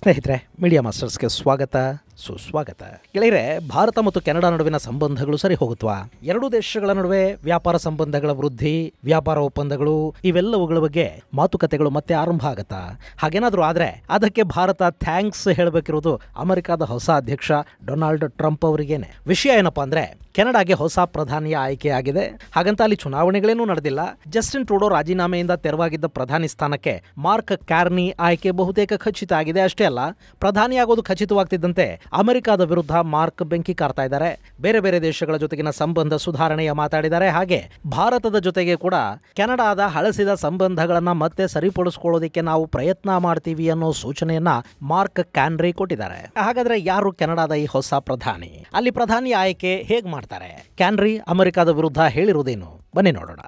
ಸ್ನೇಹಿತರೆ, ಮೀಡಿಯಾ ಮಾಸ್ಟರ್ಸ್ಗೆ ಸ್ವಾಗತ ಸುಸ್ವಾಗತ. ಗೆಳೆಯರೆ, ಭಾರತ ಮತ್ತು ಕೆನಡಾ ನಡುವಿನ ಸಂಬಂಧಗಳು ಸರಿ ಹೋಗುತ್ತವಾ? ಎರಡೂ ದೇಶಗಳ ನಡುವೆ ವ್ಯಾಪಾರ ಸಂಬಂಧಗಳ ವೃದ್ಧಿ, ವ್ಯಾಪಾರ ಒಪ್ಪಂದಗಳು ಇವೆಲ್ಲವುಗಳ ಬಗ್ಗೆ ಮಾತುಕತೆಗಳು ಮತ್ತೆ ಆರಂಭ ಆಗತ್ತಾ? ಹಾಗೇನಾದ್ರೂ ಆದ್ರೆ ಅದಕ್ಕೆ ಭಾರತ ಥ್ಯಾಂಕ್ಸ್ ಹೇಳಬೇಕಿರುವುದು ಅಮೆರಿಕದ ಹೊಸ ಅಧ್ಯಕ್ಷ ಡೊನಾಲ್ಡ್ ಟ್ರಂಪ್ ಅವರಿಗೇನೆ. ವಿಷಯ ಏನಪ್ಪಾ ಅಂದ್ರೆ, ಕೆನಡಾಗೆ ಹೊಸ ಪ್ರಧಾನಿಯ ಆಯ್ಕೆಯಾಗಿದೆ. ಹಾಗಂತ ಅಲ್ಲಿ ಚುನಾವಣೆಗಳೇನೂ ನಡೆದಿಲ್ಲ. ಜಸ್ಟಿನ್ ಟ್ರೂಡೋ ರಾಜೀನಾಮೆಯಿಂದ ತೆರವಾಗಿದ್ದ ಪ್ರಧಾನಿ ಸ್ಥಾನಕ್ಕೆ ಮಾರ್ಕ್ ಕಾರ್ನಿ ಆಯ್ಕೆ ಬಹುತೇಕ ಖಚಿತ ಆಗಿದೆ. ಅಷ್ಟೇ ಅಲ್ಲ, ಪ್ರಧಾನಿಯಾಗೋದು ಖಚಿತವಾಗ್ತಿದ್ದಂತೆ ಅಮೆರಿಕದ ವಿರುದ್ಧ ಮಾರ್ಕ್ ಬೆಂಕಿ ಕಾರ್ತಾ ಇದ್ದಾರೆ. ಬೇರೆ ಬೇರೆ ದೇಶಗಳ ಜೊತೆಗಿನ ಸಂಬಂಧ ಸುಧಾರಣೆಯ ಮಾತಾಡಿದ್ದಾರೆ. ಹಾಗೆ ಭಾರತದ ಜೊತೆಗೆ ಕೂಡ ಕೆನಡಾದ ಹಳಸಿದ ಸಂಬಂಧಗಳನ್ನ ಮತ್ತೆ ಸರಿಪಡಿಸ್ಕೊಳ್ಳೋದಕ್ಕೆ ನಾವು ಪ್ರಯತ್ನ ಮಾಡ್ತೀವಿ ಅನ್ನೋ ಸೂಚನೆಯನ್ನ ಮಾರ್ಕ್ ಕ್ಯಾನ್ರಿ ಕೊಟ್ಟಿದ್ದಾರೆ. ಹಾಗಾದ್ರೆ ಯಾರು ಕೆನಡಾದ ಈ ಹೊಸ ಪ್ರಧಾನಿ? ಅಲ್ಲಿ ಪ್ರಧಾನಿ ಆಯ್ಕೆ ಹೇಗ್ ಮಾಡ್ತಾರೆ? ಕ್ಯಾನ್ರಿ ಅಮೆರಿಕದ ವಿರುದ್ಧ ಹೇಳಿರುವುದೇನು? ಬನ್ನಿ ನೋಡೋಣ.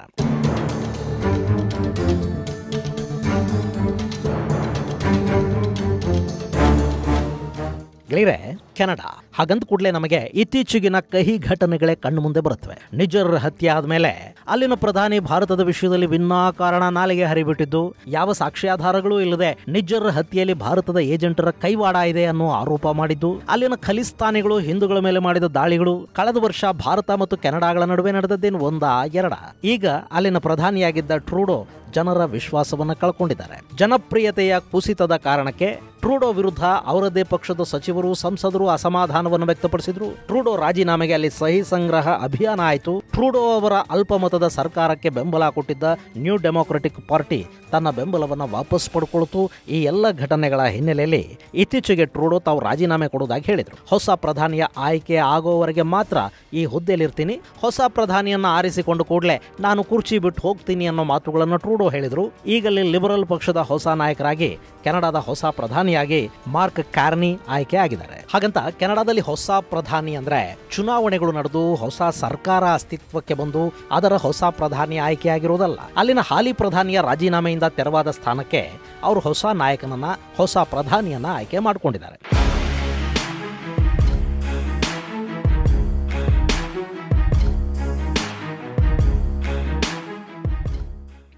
ಗೆಳೆಯರೆ, ಕೆನಡಾ ಹಾಗಂತ ಕೂಡಲೇ ನಮಗೆ ಇತ್ತೀಚೆಗಿನ ಕಹಿ ಘಟನೆಗಳೇ ಕಣ್ಣು ಮುಂದೆ ಬರುತ್ತವೆ. ನಿಜರ್ ಹತ್ಯೆ ಆದ್ಮೇಲೆ ಅಲ್ಲಿನ ಪ್ರಧಾನಿ ಭಾರತದ ವಿಷಯದಲ್ಲಿ ವಿನಾಕಾರಣ ನಾಲಿಗೆ ಹರಿಬಿಟ್ಟಿದ್ದು, ಯಾವ ಸಾಕ್ಷ್ಯಾಧಾರಗಳೂ ಇಲ್ಲದೆ ನಿಜರ್ ಹತ್ಯೆಯಲ್ಲಿ ಭಾರತದ ಏಜೆಂಟರ ಕೈವಾಡ ಇದೆ ಅನ್ನೋ ಆರೋಪ ಮಾಡಿದ್ದು, ಅಲ್ಲಿನ ಖಲಿಸ್ತಾನಿಗಳು ಹಿಂದೂಗಳ ಮೇಲೆ ಮಾಡಿದ ದಾಳಿಗಳು, ಕಳೆದ ವರ್ಷ ಭಾರತ ಮತ್ತು ಕೆನಡಾಗಳ ನಡುವೆ ನಡೆದದ್ದೇನು ಒಂದಾ ಎರಡ? ಈಗ ಅಲ್ಲಿನ ಪ್ರಧಾನಿಯಾಗಿದ್ದ ಟ್ರೂಡೋ ಜನರ ವಿಶ್ವಾಸವನ್ನ ಕಳ್ಕೊಂಡಿದ್ದಾರೆ. ಜನಪ್ರಿಯತೆಯ ಕುಸಿತದ ಕಾರಣಕ್ಕೆ ಟ್ರೂಡೋ ವಿರುದ್ಧ ಅವರದೇ ಪಕ್ಷದ ಸಚಿವರು, ಸಂಸದರು ಅಸಮಾಧಾನವನ್ನು ವ್ಯಕ್ತಪಡಿಸಿದ್ರು. ಟ್ರೂಡೋ ರಾಜೀನಾಮೆಗೆ ಅಲ್ಲಿ ಸಹಿ ಸಂಗ್ರಹ ಅಭಿಯಾನ ಆಯಿತು. ಟ್ರೂಡೋ ಅವರ ಅಲ್ಪಮತದ ಸರ್ಕಾರಕ್ಕೆ ಬೆಂಬಲ ಕೊಟ್ಟಿದ್ದ ನ್ಯೂ ಡೆಮೊಕ್ರೆಟಿಕ್ ಪಾರ್ಟಿ ತನ್ನ ಬೆಂಬಲವನ್ನು ವಾಪಸ್ ಪಡ್ಕೊಳ್ತು. ಈ ಎಲ್ಲ ಘಟನೆಗಳ ಹಿನ್ನೆಲೆಯಲ್ಲಿ ಇತ್ತೀಚೆಗೆ ಟ್ರೂಡೋ ತಾವು ರಾಜೀನಾಮೆ ಕೊಡುವುದಾಗಿ ಹೇಳಿದರು. ಹೊಸ ಪ್ರಧಾನಿಯ ಆಯ್ಕೆ ಆಗೋವರೆಗೆ ಮಾತ್ರ ಈ ಹುದ್ದೆಯಲ್ಲಿರ್ತೀನಿ, ಹೊಸ ಪ್ರಧಾನಿಯನ್ನ ಆರಿಸಿಕೊಂಡು ಕೂಡಲೇ ನಾನು ಕುರ್ಚಿ ಬಿಟ್ಟು ಹೋಗ್ತೀನಿ ಅನ್ನೋ ಮಾತುಗಳನ್ನು ಟ್ರೂಡೋ ಹೇಳಿದರು. ಈಗಲೇ ಲಿಬರಲ್ ಪಕ್ಷದ ಹೊಸ ನಾಯಕರಾಗಿ ಕೆನಡಾದ ಹೊಸ ಪ್ರಧಾನಿಯಾಗಿ ಮಾರ್ಕ್ ಕಾರ್ನಿ ಆಯ್ಕೆ ಆಗಿದ್ದಾರೆ. ಹಾಗಂತ ಕೆನಡಾದಲ್ಲಿ ಹೊಸ ಪ್ರಧಾನಿ ಅಂದ್ರೆ ಚುನಾವಣೆಗಳು ನಡೆದು ಹೊಸ ಸರ್ಕಾರ ಅಸ್ತಿತ್ವಕ್ಕೆ ಬಂದು ಅದರ ಹೊಸ ಪ್ರಧಾನಿ ಆಯ್ಕೆಯಾಗಿರುವುದಲ್ಲ. ಅಲ್ಲಿನ ಹಾಲಿ ಪ್ರಧಾನಿಯ ರಾಜೀನಾಮೆಯಿಂದ ತೆರವಾದ ಸ್ಥಾನಕ್ಕೆ ಅವರು ಹೊಸ ನಾಯಕನನ್ನ, ಹೊಸ ಪ್ರಧಾನಿಯನ್ನ ಆಯ್ಕೆ ಮಾಡಿಕೊಂಡಿದ್ದಾರೆ.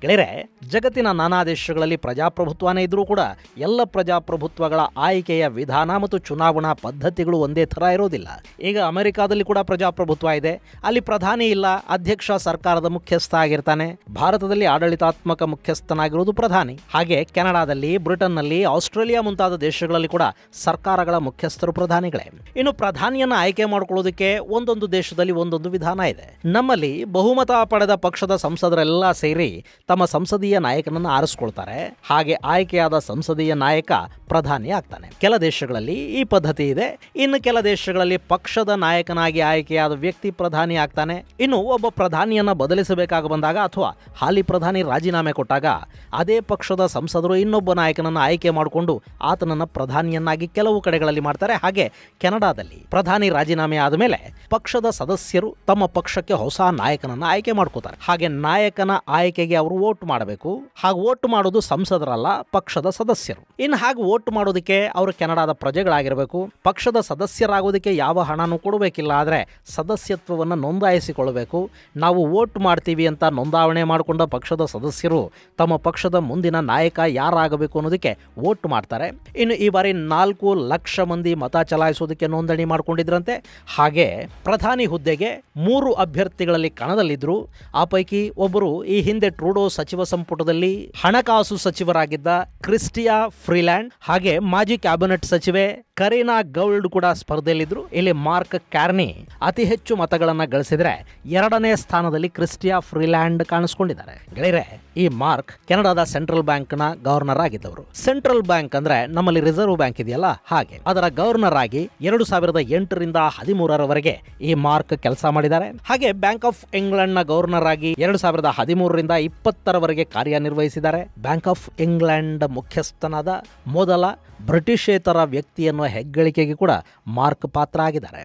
ಗೆಳೆಯರೆ, ಜಗತ್ತಿನ ನಾನಾ ದೇಶಗಳಲ್ಲಿ ಪ್ರಜಾಪ್ರಭುತ್ವನೇ ಇದ್ರೂ ಕೂಡ ಎಲ್ಲ ಪ್ರಜಾಪ್ರಭುತ್ವಗಳ ಆಯ್ಕೆಯ ವಿಧಾನ ಮತ್ತು ಚುನಾವಣಾ ಪದ್ಧತಿಗಳು ಒಂದೇ ಥರ ಇರೋದಿಲ್ಲ. ಈಗ ಅಮೆರಿಕಾದಲ್ಲಿ ಕೂಡ ಪ್ರಜಾಪ್ರಭುತ್ವ ಇದೆ. ಅಲ್ಲಿ ಪ್ರಧಾನಿ ಇಲ್ಲ, ಅಧ್ಯಕ್ಷ ಸರ್ಕಾರದ ಮುಖ್ಯಸ್ಥ ಆಗಿರ್ತಾನೆ. ಭಾರತದಲ್ಲಿ ಆಡಳಿತಾತ್ಮಕ ಮುಖ್ಯಸ್ಥನಾಗಿರುವುದು ಪ್ರಧಾನಿ. ಹಾಗೆ ಕೆನಡಾದಲ್ಲಿ, ಬ್ರಿಟನ್ನಲ್ಲಿ, ಆಸ್ಟ್ರೇಲಿಯಾ ಮುಂತಾದ ದೇಶಗಳಲ್ಲಿ ಕೂಡ ಸರ್ಕಾರಗಳ ಮುಖ್ಯಸ್ಥರು ಪ್ರಧಾನಿಗಳೇ. ಇನ್ನು ಪ್ರಧಾನಿಯನ್ನ ಆಯ್ಕೆ ಮಾಡಿಕೊಳ್ಳೋದಕ್ಕೆ ಒಂದೊಂದು ದೇಶದಲ್ಲಿ ಒಂದೊಂದು ವಿಧಾನ ಇದೆ. ನಮ್ಮಲ್ಲಿ ಬಹುಮತ ಪಡೆದ ಪಕ್ಷದ ಸಂಸದರೆಲ್ಲ ಸೇರಿ ತಮ್ಮ ಸಂಸದೀಯ ನಾಯಕನನ್ನು ಆರಿಸ್ಕೊಳ್ತಾರೆ. ಹಾಗೆ ಆಯ್ಕೆಯಾದ ಸಂಸದೀಯ ನಾಯಕ ಪ್ರಧಾನಿ ಆಗ್ತಾನೆ. ಕೆಲ ದೇಶಗಳಲ್ಲಿ ಈ ಪದ್ಧತಿ ಇದೆ. ಇನ್ನು ಕೆಲ ದೇಶಗಳಲ್ಲಿ ಪಕ್ಷದ ನಾಯಕನಾಗಿ ಆಯ್ಕೆಯಾದ ವ್ಯಕ್ತಿ ಪ್ರಧಾನಿ ಆಗ್ತಾನೆ. ಇನ್ನು ಒಬ್ಬ ಪ್ರಧಾನಿಯನ್ನ ಬದಲಿಸಬೇಕಾಗ ಬಂದಾಗ ಅಥವಾ ಹಾಲಿ ಪ್ರಧಾನಿ ರಾಜೀನಾಮೆ ಕೊಟ್ಟಾಗ ಅದೇ ಪಕ್ಷದ ಸಂಸದರು ಇನ್ನೊಬ್ಬ ನಾಯಕನನ್ನು ಆಯ್ಕೆ ಮಾಡಿಕೊಂಡು ಆತನನ್ನ ಪ್ರಧಾನಿಯನ್ನಾಗಿ ಕೆಲವು ಕಡೆಗಳಲ್ಲಿ ಮಾಡ್ತಾರೆ. ಹಾಗೆ ಕೆನಡಾದಲ್ಲಿ ಪ್ರಧಾನಿ ರಾಜೀನಾಮೆ ಆದ ಮೇಲೆ ಪಕ್ಷದ ಸದಸ್ಯರು ತಮ್ಮ ಪಕ್ಷಕ್ಕೆ ಹೊಸ ನಾಯಕನನ್ನ ಆಯ್ಕೆ ಮಾಡ್ಕೋತಾರೆ. ಹಾಗೆ ನಾಯಕನ ಆಯ್ಕೆಗೆ ಅವರು ವೋಟ್ ಮಾಡಬೇಕು. ಹಾಗೆ ವೋಟ್ ಮಾಡೋದು ಸಂಸದರಲ್ಲ, ಪಕ್ಷದ ಸದಸ್ಯರು. ಇನ್ನು ಹಾಗೆ ವೋಟ್ ಮಾಡೋದಕ್ಕೆ ಅವರು ಕೆನಡಾದ ಪ್ರಜೆಗಳಾಗಿರಬೇಕು. ಪಕ್ಷದ ಸದಸ್ಯರಾಗೋದಕ್ಕೆ ಯಾವ ಹಣನೂ ಕೊಡಬೇಕಿಲ್ಲ. ಆದರೆ ಸದಸ್ಯತ್ವವನ್ನು ನೋಂದಾಯಿಸಿಕೊಳ್ಳಬೇಕು. ನಾವು ವೋಟ್ ಮಾಡ್ತೀವಿ ಅಂತ ನೋಂದಾವಣೆ ಮಾಡಿಕೊಂಡ ಪಕ್ಷದ ಸದಸ್ಯರು ತಮ್ಮ ಪಕ್ಷದ ಮುಂದಿನ ನಾಯಕ ಯಾರಾಗಬೇಕು ಅನ್ನೋದಕ್ಕೆ ವೋಟ್ ಮಾಡ್ತಾರೆ. ಇನ್ನು ಈ ಬಾರಿ 4 ಲಕ್ಷ ಮಂದಿ ಮತ ಚಲಾಯಿಸೋದಕ್ಕೆ ನೋಂದಣಿ ಮಾಡಿಕೊಂಡಿದ್ರಂತೆ. ಹಾಗೆ ಪ್ರಧಾನಿ ಹುದ್ದೆಗೆ 3 ಅಭ್ಯರ್ಥಿಗಳಲ್ಲಿ ಕಣದಲ್ಲಿದ್ದರು. ಆ ಪೈಕಿ ಒಬ್ಬರು ಈ ಹಿಂದೆ ಟ್ರೂಡೋ ಸಚಿವ ಸಂಪುಟದಲ್ಲಿ ಹಣಕಾಸು ಸಚಿವರಾಗಿದ್ದ ಕ್ರಿಸ್ಟಿಯಾ ಫ್ರೀಲ್ಯಾಂಡ್, ಹಾಗೆ ಮಾಜಿ ಕ್ಯಾಬಿನೆಟ್ ಸಚಿವೆ ಕರೀನಾ ಗೌಲ್ಡ್ ಕೂಡ ಸ್ಪರ್ಧೆಯಲ್ಲಿದ್ದರು. ಇಲ್ಲಿ ಮಾರ್ಕ್ ಕಾರ್ನಿ ಅತಿ ಹೆಚ್ಚು ಮತಗಳನ್ನು ಗಳಿಸಿದ್ರೆ 2ನೇ ಸ್ಥಾನದಲ್ಲಿ ಕ್ರಿಸ್ಟಿಯಾ ಫ್ರೀಲ್ಯಾಂಡ್ ಕಾಣಿಸ್ಕೊಂಡಿದ್ದಾರೆ. ಗೆಳೆಯರೆ, ಈ ಮಾರ್ಕ್ ಕೆನಡಾದ ಸೆಂಟ್ರಲ್ ಬ್ಯಾಂಕ್ ನ ಗವರ್ನರ್ ಆಗಿದ್ದವರು. ಸೆಂಟ್ರಲ್ ಬ್ಯಾಂಕ್ ಅಂದ್ರೆ ನಮ್ಮಲ್ಲಿ ರಿಸರ್ವ್ ಬ್ಯಾಂಕ್ ಇದೆಯಲ್ಲ, ಹಾಗೆ ಅದರ ಗವರ್ನರ್ ಆಗಿ 2008ರಿಂದ 2013ರವರೆಗೆ ಈ ಮಾರ್ಕ್ ಕೆಲಸ ಮಾಡಿದ್ದಾರೆ. ಹಾಗೆ ಬ್ಯಾಂಕ್ ಆಫ್ ಇಂಗ್ಲೆಂಡ್ ನ ಗವರ್ನರ್ ಆಗಿ 2013ರಿಂದ 2020ರವರೆಗೆ ಕಾರ್ಯನಿರ್ವಹಿಸಿದ್ದಾರೆ. ಬ್ಯಾಂಕ್ ಆಫ್ ಇಂಗ್ಲೆಂಡ್ ಮುಖ್ಯಸ್ಥನಾದ ಮೊದಲ ಬ್ರಿಟಿಷೇತರ ವ್ಯಕ್ತಿ ಎನ್ನುವ ಹೆಗ್ಗಳಿಕೆಗೆ ಕೂಡ ಮಾರ್ಕ್ ಪಾತ್ರ ಆಗಿದ್ದಾರೆ.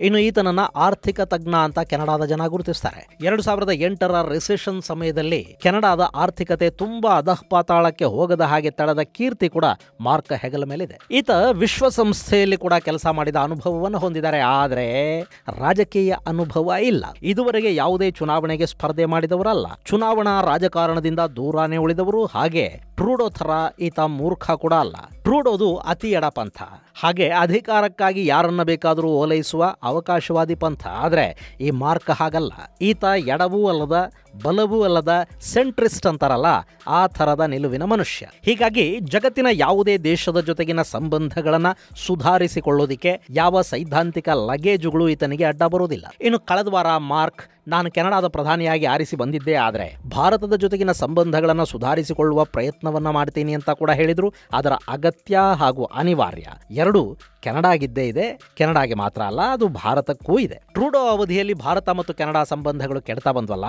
ಇನ್ನು ಈತನನ್ನ ಆರ್ಥಿಕ ತಜ್ಞ ಅಂತ ಕೆನಡಾದ ಜನ ಗುರುತಿಸ್ತಾರೆ. 2008ರ ರಿಸೆಷನ್ ಸಮಯದಲ್ಲಿ ಕೆನಡಾದ ಆರ್ಥಿಕತೆ ತುಂಬಾ ಅಧಃಪಾತಾಳಕ್ಕೆ ಹೋಗದ ಹಾಗೆ ತಳೆದ ಕೀರ್ತಿ ಕೂಡ ಮಾರ್ಕ್ ಹೆಗಲ ಮೇಲಿದೆ. ಈತ ವಿಶ್ವಸಂಸ್ಥೆಯಲ್ಲಿ ಕೂಡ ಕೆಲಸ ಮಾಡಿದ ಅನುಭವವನ್ನು ಹೊಂದಿದ್ದಾರೆ. ಆದರೆ ರಾಜಕೀಯ ಅನುಭವ ಇಲ್ಲ. ಇದುವರೆಗೆ ಯಾವುದೇ ಚುನಾವಣೆಗೆ ಸ್ಪರ್ಧೆ ಮಾಡಿದವರಲ್ಲ. ಚುನಾವಣಾ ರಾಜಕಾರಣದಿಂದ ದೂರಾನೇ ಉಳಿದವರು. ಹಾಗೆ ಟ್ರೂಡೋ ಥರ ಈತ ಮೂರ್ಖ ಕೂಡ ಅಲ್ಲ. ಟ್ರೂಡೋದು ಅತಿ ಎಡಪಂಥ, ಹಾಗೆ ಅಧಿಕಾರಕ್ಕಾಗಿ ಯಾರನ್ನ ಬೇಕಾದರೂ ಓಲೈಸುವ ಅವಕಾಶವಾದಿ ಪಂಥ. ಆದರೆ ಈ ಮಾರ್ಕ್ ಹಾಗಲ್ಲ. ಈತ ಎಡವೂ ಅಲ್ಲದ ಬಲವೂ ಅಲ್ಲದ ಸೆಂಟ್ರಿಸ್ಟ್ ಅಂತಾರಲ್ಲ, ಆ ಥರದ ನಿಲುವಿನ ಮನುಷ್ಯ. ಹೀಗಾಗಿ ಜಗತ್ತಿನ ಯಾವುದೇ ದೇಶದ ಜೊತೆಗಿನ ಸಂಬಂಧಗಳನ್ನು ಸುಧಾರಿಸಿಕೊಳ್ಳೋದಿಕ್ಕೆ ಯಾವ ಸೈದ್ಧಾಂತಿಕ ಲಗೇಜುಗಳು ಈತನಿಗೆ ಅಡ್ಡ ಬರುವುದಿಲ್ಲ. ಇನ್ನು ಕಳೆದ ವಾರ ಮಾರ್ಕ್, ನಾನು ಕೆನಡಾದ ಪ್ರಧಾನಿಯಾಗಿ ಆರಿಸಿ ಬಂದಿದ್ದೆ, ಆದರೆ ಭಾರತದ ಜೊತೆಗಿನ ಸಂಬಂಧಗಳನ್ನು ಸುಧಾರಿಸಿಕೊಳ್ಳುವ ಪ್ರಯತ್ನವನ್ನ ಮಾಡ್ತೀನಿ ಅಂತ ಕೂಡ ಹೇಳಿದ್ರು. ಅದರ ಅಗತ್ಯ ಹಾಗೂ ಅನಿವಾರ್ಯ ಎರಡೂ ಕೆನಡಾಗಿದ್ದೇ ಇದೆ. ಕೆನಡಾಗೆ ಮಾತ್ರ ಅಲ್ಲ, ಅದು ಭಾರತಕ್ಕೂ ಇದೆ. ಟ್ರೂಡೋ ಅವಧಿಯಲ್ಲಿ ಭಾರತ ಮತ್ತು ಕೆನಡಾ ಸಂಬಂಧಗಳು ಕೆಡ್ತಾ ಬಂದ್ವಲ್ಲ,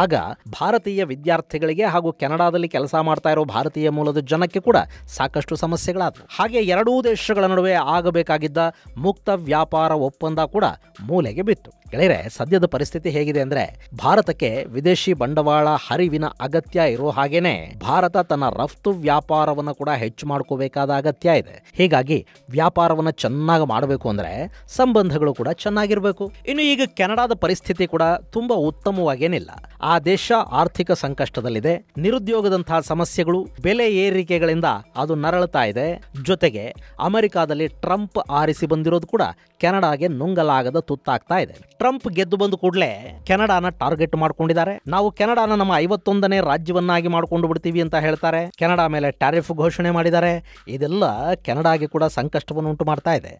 ಆಗ ಭಾರತೀಯ ವಿದ್ಯಾರ್ಥಿಗಳಿಗೆ ಹಾಗೂ ಕೆನಡಾದಲ್ಲಿ ಕೆಲಸ ಮಾಡ್ತಾ ಇರೋ ಭಾರತೀಯ ಮೂಲದ ಜನಕ್ಕೆ ಕೂಡ ಸಾಕಷ್ಟು ಸಮಸ್ಯೆಗಳಾದವು. ಹಾಗೆ ಎರಡೂ ದೇಶಗಳ ನಡುವೆ ಆಗಬೇಕಾಗಿದ್ದ ಮುಕ್ತ ವ್ಯಾಪಾರ ಒಪ್ಪಂದ ಕೂಡ ಮೂಲೆಗೆ ಬಿತ್ತು. ಗೆಳೆಯರೆ, ಸದ್ಯದ ಪರಿಸ್ಥಿತಿ ಹೇಗಿದೆ ಅಂದ್ರೆ, ಭಾರತಕ್ಕೆ ವಿದೇಶಿ ಬಂಡವಾಳ ಹರಿವಿನ ಅಗತ್ಯ ಇರೋ ಹಾಗೇನೆ ಭಾರತ ತನ್ನ ರಫ್ತು ವ್ಯಾಪಾರವನ್ನು ಕೂಡ ಹೆಚ್ಚು ಮಾಡ್ಕೋಬೇಕಾದ ಅಗತ್ಯ ಇದೆ. ಹೀಗಾಗಿ ವ್ಯಾಪಾರವನ್ನು ಚೆನ್ನಾಗಿ ಮಾಡಬೇಕು ಅಂದ್ರೆ ಸಂಬಂಧಗಳು ಕೂಡ ಚೆನ್ನಾಗಿರ್ಬೇಕು. ಇನ್ನು ಈಗ ಕೆನಡಾದ ಪರಿಸ್ಥಿತಿ ಕೂಡ ತುಂಬಾ ಉತ್ತಮವಾಗೇನಿಲ್ಲ. ಆ ದೇಶ ಆರ್ಥಿಕ ಸಂಕಷ್ಟದಲ್ಲಿದೆ. ನಿರುದ್ಯೋಗದಂತಹ ಸಮಸ್ಯೆಗಳು, ಬೆಲೆ ಏರಿಕೆಗಳಿಂದ ಅದು ನರಳುತ್ತಾ ಇದೆ. ಜೊತೆಗೆ ಅಮೆರಿಕಾದಲ್ಲಿ ಟ್ರಂಪ್ ಆರಿಸಿ ಬಂದಿರೋದು ಕೂಡ ಕೆನಡಾಗೆ ನುಂಗಲಾಗದ ತುತ್ತಾಗ್ತಾ ಇದೆ. ಟ್ರಂಪ್ ಗೆದ್ದು ಬಂದ ಕೂಡಲೇ ಕೆನಡಾನ ಟಾರ್ಗೆಟ್ ಮಾಡ್ಕೊಂಡಿದ್ದಾರೆ. ನಾವು ಕೆನಡಾನ ನಮ್ಮ 51ನೇ ರಾಜ್ಯವನ್ನಾಗಿ ಮಾಡ್ಕೊಂಡು ಬಿಡ್ತೀವಿ ಅಂತ ಹೇಳ್ತಾರೆ. ಕೆನಡಾ ಮೇಲೆ ಟ್ಯಾರಿಫ್ ಘೋಷಣೆ ಮಾಡಿದ್ದಾರೆ. ಇದೆಲ್ಲ ಕೆನಡಾಗೆ ಕೂಡ ಸಂಕಷ್ಟವನ್ನು ಉಂಟು ಮಾಡ್ತಾ ಇದೆ.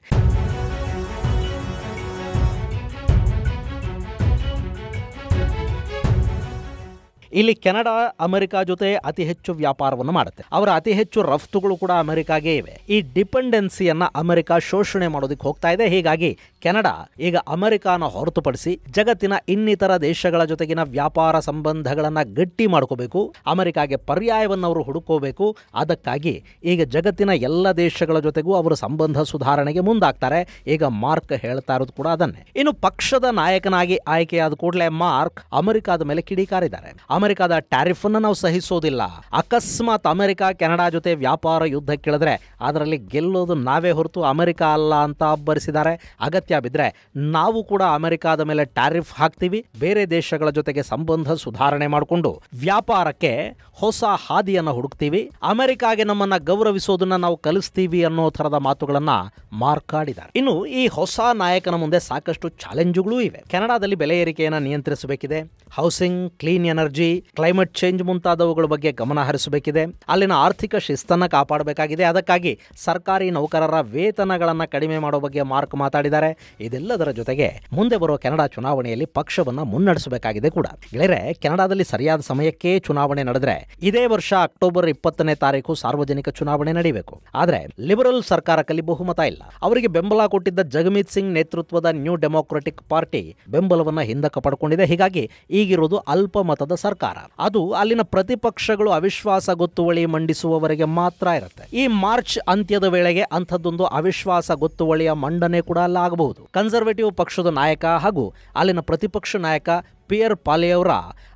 ಇಲ್ಲಿ ಕೆನಡಾ ಅಮೆರಿಕ ಜೊತೆ ಅತಿ ಹೆಚ್ಚು ವ್ಯಾಪಾರವನ್ನು ಮಾಡುತ್ತೆ. ಅವರ ಅತಿ ಹೆಚ್ಚು ರಫ್ತುಗಳು ಕೂಡ ಅಮೆರಿಕಾಗೆ ಇವೆ. ಈ ಡಿಪೆಂಡೆನ್ಸಿಯನ್ನ ಅಮೆರಿಕ ಶೋಷಣೆ ಮಾಡೋದಕ್ಕೆ ಹೋಗ್ತಾ ಇದೆ. ಹೀಗಾಗಿ ಕೆನಡಾ ಈಗ ಅಮೆರಿಕಾನ ಹೊರತುಪಡಿಸಿ ಜಗತ್ತಿನ ಇನ್ನಿತರ ದೇಶಗಳ ಜೊತೆಗಿನ ವ್ಯಾಪಾರ ಸಂಬಂಧಗಳನ್ನ ಗಟ್ಟಿ ಮಾಡ್ಕೋಬೇಕು. ಅಮೆರಿಕಾಗೆ ಪರ್ಯಾಯವನ್ನು ಅವರು ಹುಡುಕೋಬೇಕು. ಅದಕ್ಕಾಗಿ ಈಗ ಜಗತ್ತಿನ ಎಲ್ಲ ದೇಶಗಳ ಜೊತೆಗೂ ಅವರು ಸಂಬಂಧ ಸುಧಾರಣೆಗೆ ಮುಂದಾಗ್ತಾರೆ. ಈಗ ಮಾರ್ಕ್ ಹೇಳ್ತಾ ಇರೋದು ಕೂಡ ಅದನ್ನೇ. ಇನ್ನು ಪಕ್ಷದ ನಾಯಕನಾಗಿ ಆಯ್ಕೆಯಾದ ಕೂಡಲೇ ಮಾರ್ಕ್ ಅಮೆರಿಕಾದ ಮೇಲೆ ಕಿಡಿಕಾರಿದ್ದಾರೆ. ಅಮೆರಿಕಾದ ಟ್ಯಾರಿಫ್ ಅನ್ನು ನಾವು ಸಹಿಸೋದಿಲ್ಲ. ಅಕಸ್ಮಾತ್ ಅಮೆರಿಕ ಕೆನಡಾ ಜೊತೆ ವ್ಯಾಪಾರ ಯುದ್ಧಕ್ಕಿಳಿದ್ರೆ ಅದರಲ್ಲಿ ಗೆಲ್ಲೋದು ನಾವೇ ಹೊರತು ಅಮೆರಿಕ ಅಲ್ಲ ಅಂತ ಅಬ್ಬರಿಸಿದ್ದಾರೆ. ಅಗತ್ಯ ಬಿದ್ರೆ ನಾವು ಕೂಡ ಅಮೆರಿಕಾದ ಮೇಲೆ ಟ್ಯಾರಿಫ್ ಹಾಕ್ತೀವಿ. ಬೇರೆ ದೇಶಗಳ ಜೊತೆಗೆ ಸಂಬಂಧ ಸುಧಾರಣೆ ಮಾಡಿಕೊಂಡು ವ್ಯಾಪಾರಕ್ಕೆ ಹೊಸ ಹಾದಿಯನ್ನು ಹುಡುಕ್ತೀವಿ. ಅಮೆರಿಕಾಗೆ ನಮ್ಮನ್ನ ಗೌರವಿಸೋದನ್ನ ನಾವು ಕಲಿಸ್ತೀವಿ ಅನ್ನೋ ಥರದ ಮಾತುಗಳನ್ನ ಮಾರ್ಕ್ ಆಡಿದ್ದಾರೆ. ಇನ್ನು ಈ ಹೊಸ ನಾಯಕನ ಮುಂದೆ ಸಾಕಷ್ಟು ಚಾಲೆಂಜುಗಳು ಇವೆ. ಕೆನಡಾದಲ್ಲಿ ಬೆಲೆ ಏರಿಕೆಯನ್ನು ನಿಯಂತ್ರಿಸಬೇಕಿದೆ. Housing, clean energy, climate change ಮುಂತಾದವುಗಳ ಬಗ್ಗೆ ಗಮನ ಹರಿಸಬೇಕಿದೆ. ಅಲ್ಲಿನ ಆರ್ಥಿಕ ಶಿಸ್ತನ್ನು ಕಾಪಾಡಬೇಕಾಗಿದೆ. ಅದಕ್ಕಾಗಿ ಸರ್ಕಾರಿ ನೌಕರರ ವೇತನಗಳನ್ನು ಕಡಿಮೆ ಮಾಡೋ ಬಗ್ಗೆ ಮಾರ್ಕ್ ಮಾತಾಡಿದ್ದಾರೆ. ಇದೆಲ್ಲದರ ಜೊತೆಗೆ ಮುಂದೆ ಬರುವ ಕೆನಡಾ ಚುನಾವಣೆಯಲ್ಲಿ ಪಕ್ಷವನ್ನು ಮುನ್ನಡೆಸಬೇಕಾಗಿದೆ ಕೂಡ. ಗೆಳೆಯರೆ, ಕೆನಡಾದಲ್ಲಿ ಸರಿಯಾದ ಸಮಯಕ್ಕೆ ಚುನಾವಣೆ ನಡೆದ್ರೆ ಇದೇ ವರ್ಷ ಅಕ್ಟೋಬರ್ 20ನೇ ತಾರೀಕು ಸಾರ್ವಜನಿಕ ಚುನಾವಣೆ ನಡೆಯಬೇಕು. ಆದರೆ ಲಿಬರಲ್ ಸರ್ಕಾರಕ್ಕೆ ಬಹುಮತ ಇಲ್ಲ. ಅವರಿಗೆ ಬೆಂಬಲ ಕೊಟ್ಟಿದ್ದ ಜಗಮೀತ್ ಸಿಂಗ್ ನೇತೃತ್ವದ ನ್ಯೂ ಡೆಮೊಕ್ರೆಟಿಕ್ ಪಾರ್ಟಿ ಬೆಂಬಲವನ್ನು ಹಿಂದಕ್ಕೆ ಪಡ್ಕೊಂಡಿದೆ. ಹೀಗಾಗಿ ಈಗಿರುವುದು ಅಲ್ಪ ಮತದ ಸರ್ಕಾರ. ಅದು ಅಲ್ಲಿನ ಪ್ರತಿಪಕ್ಷಗಳು ಅವಿಶ್ವಾಸ ಗೊತ್ತುವಳಿ ಮಂಡಿಸುವವರೆಗೆ ಮಾತ್ರ ಇರುತ್ತೆ. ಈ ಮಾರ್ಚ್ ಅಂತ್ಯದ ವೇಳೆಗೆ ಅಂಥದ್ದೊಂದು ಅವಿಶ್ವಾಸ ಗೊತ್ತುವಳಿಯ ಮಂಡನೆ ಕೂಡ ಅಲ್ಲಾಗಬಹುದು. ಕನ್ಸರ್ವೇಟಿವ್ ಪಕ್ಷದ ನಾಯಕ ಹಾಗೂ ಅಲ್ಲಿನ ಪ್ರತಿಪಕ್ಷ ನಾಯಕ ಪಿಯರ್ ಪಾಲಿಯವರ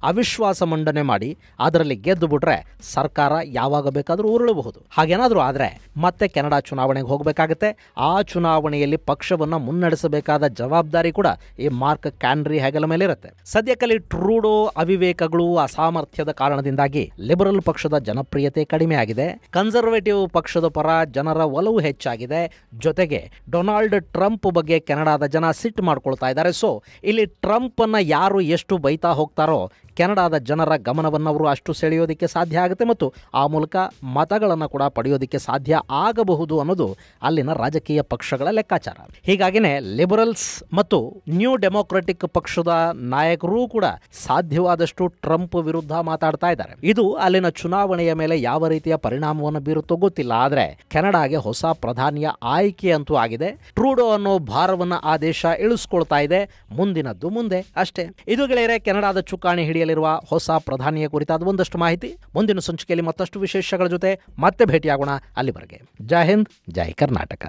ಅವಿಶ್ವಾಸ ಮಂಡನೆ ಮಾಡಿ ಅದರಲ್ಲಿ ಗೆದ್ದು ಬಿಟ್ರೆ ಸರ್ಕಾರ ಯಾವಾಗ ಬೇಕಾದರೂ ಉರುಳಬಹುದು. ಹಾಗೇನಾದರೂ ಆದರೆ ಮತ್ತೆ ಕೆನಡಾ ಚುನಾವಣೆಗೆ ಹೋಗಬೇಕಾಗುತ್ತೆ. ಆ ಚುನಾವಣೆಯಲ್ಲಿ ಪಕ್ಷವನ್ನು ಮುನ್ನಡೆಸಬೇಕಾದ ಜವಾಬ್ದಾರಿ ಕೂಡ ಈ ಮಾರ್ಕ್ ಕ್ಯಾನ್ರಿ ಹೆಗಲ ಮೇಲೆ ಇರುತ್ತೆ. ಸದ್ಯಕ್ಕಲ್ಲಿ ಟ್ರೂಡೋ ಅವಿವೇಕಗಳು, ಅಸಾಮರ್ಥ್ಯದ ಕಾರಣದಿಂದಾಗಿ ಲಿಬರಲ್ ಪಕ್ಷದ ಜನಪ್ರಿಯತೆ ಕಡಿಮೆ ಆಗಿದೆ. ಕನ್ಸರ್ವೇಟಿವ್ ಪಕ್ಷದ ಪರ ಜನರ ಒಲವು ಹೆಚ್ಚಾಗಿದೆ. ಜೊತೆಗೆ ಡೊನಾಲ್ಡ್ ಟ್ರಂಪ್ ಬಗ್ಗೆ ಕೆನಡಾದ ಜನ ಸಿಟ್ಟು ಮಾಡ್ಕೊಳ್ತಾ ಇದ್ದಾರೆ. ಸೊ ಇಲ್ಲಿ ಟ್ರಂಪ್ ಅನ್ನ ಯಾರು ಎಷ್ಟು ಬೈತಾ ಹೋಗ್ತಾರೋ ಕೆನಡಾದ ಜನರ ಗಮನವನ್ನು ಅವರು ಅಷ್ಟು ಸೆಳೆಯೋದಕ್ಕೆ ಸಾಧ್ಯ ಆಗುತ್ತೆ ಮತ್ತು ಆ ಮೂಲಕ ಮತಗಳನ್ನು ಕೂಡ ಪಡೆಯೋದಕ್ಕೆ ಸಾಧ್ಯ ಆಗಬಹುದು ಅನ್ನೋದು ಅಲ್ಲಿನ ರಾಜಕೀಯ ಪಕ್ಷಗಳ ಲೆಕ್ಕಾಚಾರ. ಹೀಗಾಗಿನೇ ಲಿಬರಲ್ಸ್ ಮತ್ತು ನ್ಯೂ ಡೆಮೊಕ್ರೆಟಿಕ್ ಪಕ್ಷದ ನಾಯಕರೂ ಕೂಡ ಸಾಧ್ಯವಾದಷ್ಟು ಟ್ರಂಪ್ ವಿರುದ್ಧ ಮಾತಾಡ್ತಾ ಇದ್ದಾರೆ. ಇದು ಅಲ್ಲಿನ ಚುನಾವಣೆಯ ಮೇಲೆ ಯಾವ ರೀತಿಯ ಪರಿಣಾಮವನ್ನು ಬೀರುತ್ತೋ ಗೊತ್ತಿಲ್ಲ. ಆದರೆ ಕೆನಡಾಗೆ ಹೊಸ ಪ್ರಧಾನಿಯ ಆಯ್ಕೆ ಅಂತೂ ಆಗಿದೆ. ಟ್ರೂಡೋ ಅನ್ನೋ ಭಾರವನ್ನು ಆ ದೇಶ ಇಳಿಸ್ಕೊಳ್ತಾ ಇದೆ. ಮುಂದಿನದ್ದು ಮುಂದೆ ಅಷ್ಟೇ. ಇದು ಗೆಳೆಯರೆ, ಕೆನಡಾದ ಚುಕ್ಕಾಣಿ ಹಿಡಿಯಲಿರುವ ಹೊಸ ಪ್ರಧಾನಿಯ ಕುರಿತಾದ ಒಂದಷ್ಟು ಮಾಹಿತಿ. ಮುಂದಿನ ಸಂಚಿಕೆಯಲ್ಲಿ ಮತ್ತಷ್ಟು ವಿಶೇಷಗಳ ಜೊತೆ ಮತ್ತೆ ಭೇಟಿಯಾಗೋಣ. ಅಲ್ಲಿವರೆಗೆ ಜೈ ಹಿಂದ್, ಜೈ ಕರ್ನಾಟಕ.